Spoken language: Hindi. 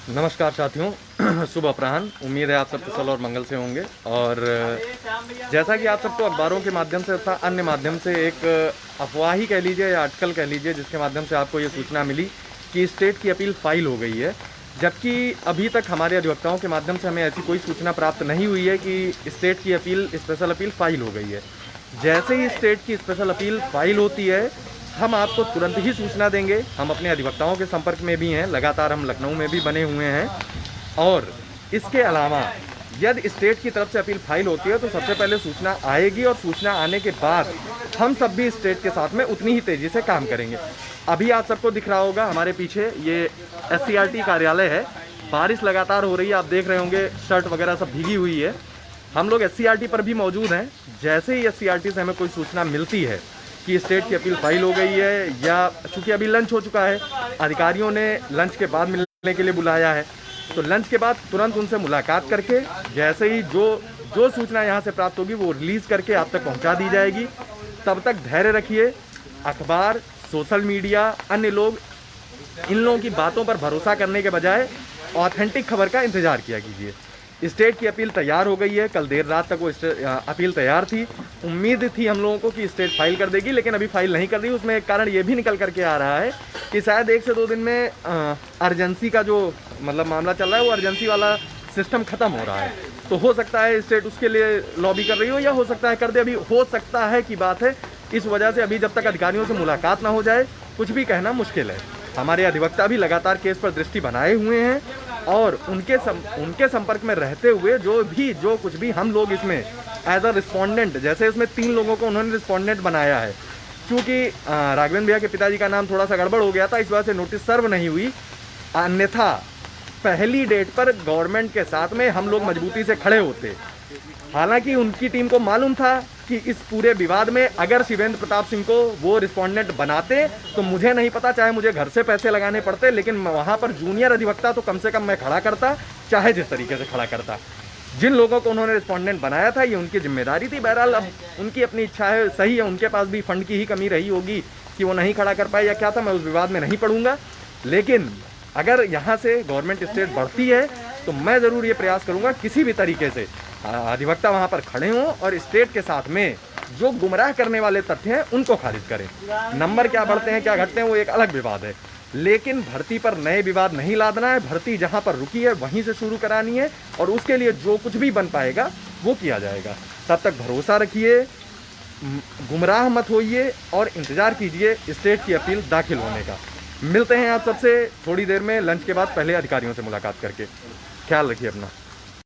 नमस्कार साथियों, शुभ अपराह्न। उम्मीद है आप सब कुशल और मंगल से होंगे। और जैसा कि आप सबको अखबारों के माध्यम से तथा अन्य माध्यम से एक अफवाह ही कह लीजिए या अटकल कह लीजिए, जिसके माध्यम से आपको ये सूचना मिली कि स्टेट की अपील फाइल हो गई है, जबकि अभी तक हमारे अधिवक्ताओं के माध्यम से हमें ऐसी कोई सूचना प्राप्त नहीं हुई है कि स्टेट की अपील, स्पेशल अपील फाइल हो गई है। जैसे ही स्टेट की स्पेशल अपील फाइल होती है, हम आपको तुरंत ही सूचना देंगे। हम अपने अधिवक्ताओं के संपर्क में भी हैं, लगातार हम लखनऊ में भी बने हुए हैं। और इसके अलावा यदि स्टेट की तरफ से अपील फाइल होती है तो सबसे पहले सूचना आएगी, और सूचना आने के बाद हम सब भी स्टेट के साथ में उतनी ही तेज़ी से काम करेंगे। अभी आप सबको दिख रहा होगा हमारे पीछे ये SCRT कार्यालय है। बारिश लगातार हो रही है, आप देख रहे होंगे शर्ट वगैरह सब भीगी हुई है। हम लोग SCRT पर भी मौजूद हैं। जैसे ही SCRT से हमें कोई सूचना मिलती है कि स्टेट की अपील फाइल हो गई है, या चूंकि अभी लंच हो चुका है, अधिकारियों ने लंच के बाद मिलने के लिए बुलाया है, तो लंच के बाद तुरंत उनसे मुलाकात करके जैसे ही जो सूचना यहाँ से प्राप्त होगी वो रिलीज़ करके आप तक पहुँचा दी जाएगी। तब तक धैर्य रखिए। अखबार, सोशल मीडिया, अन्य लोग, इन लोगों की बातों पर भरोसा करने के बजाय ऑथेंटिक खबर का इंतजार किया कीजिए। स्टेट की अपील तैयार हो गई है। कल देर रात तक वो अपील तैयार थी। उम्मीद थी हम लोगों को कि स्टेट फाइल कर देगी, लेकिन अभी फाइल नहीं कर रही। उसमें एक कारण ये भी निकल करके आ रहा है कि शायद 1 से 2 दिन में अर्जेंसी का जो मामला चल रहा है, वो अर्जेंसी वाला सिस्टम खत्म हो रहा है। तो हो सकता है स्टेट उसके लिए लॉबी कर रही हो, या हो सकता है कर दे। अभी हो सकता है की बात है। इस वजह से अभी जब तक अधिकारियों से मुलाकात ना हो जाए, कुछ भी कहना मुश्किल है। हमारे अधिवक्ता भी लगातार केस पर दृष्टि बनाए हुए हैं, और उनके संपर्क में रहते हुए जो कुछ भी हम लोग इसमें एज अ रिस्पोंडेंट, जैसे इसमें 3 लोगों को उन्होंने रिस्पोंडेंट बनाया है। क्योंकि राघवेंद्र भैया के पिताजी का नाम थोड़ा सा गड़बड़ हो गया था, इस वजह से नोटिस सर्व नहीं हुई। अन्यथा पहली डेट पर गवर्नमेंट के साथ में हम लोग मजबूती से खड़े होते। हालांकि उनकी टीम को मालूम था कि इस पूरे विवाद में अगर शिवेंद्र प्रताप सिंह को वो रिस्पोंडेंट बनाते तो मुझे नहीं पता, चाहे मुझे घर से पैसे लगाने पड़ते, लेकिन वहाँ पर जूनियर अधिवक्ता तो कम से कम मैं खड़ा करता, चाहे जिस तरीके से खड़ा करता। जिन लोगों को उन्होंने रिस्पोंडेंट बनाया था, ये उनकी जिम्मेदारी थी। बहरहाल अब उनकी अपनी इच्छा है, सही है। उनके पास भी फंड की ही कमी रही होगी कि वो नहीं खड़ा कर पाए या क्या था, मैं उस विवाद में नहीं पड़ूंगा। लेकिन अगर यहाँ से गवर्नमेंट स्टेट बढ़ती है तो मैं ज़रूर ये प्रयास करूँगा किसी भी तरीके से अधिवक्ता वहाँ पर खड़े हों और स्टेट के साथ में जो गुमराह करने वाले तथ्य हैं उनको खारिज करें। नंबर क्या बढ़ते हैं, क्या घटते हैं, वो एक अलग विवाद है। लेकिन भर्ती पर नए विवाद नहीं लादना है। भर्ती जहाँ पर रुकी है वहीं से शुरू करानी है, और उसके लिए जो कुछ भी बन पाएगा वो किया जाएगा। तब तक भरोसा रखिए, गुमराह मत होइए, और इंतज़ार कीजिए स्टेट की अपील दाखिल होने का। मिलते हैं आप सबसे थोड़ी देर में लंच के बाद, पहले अधिकारियों से मुलाकात करके। ख्याल रखिए अपना।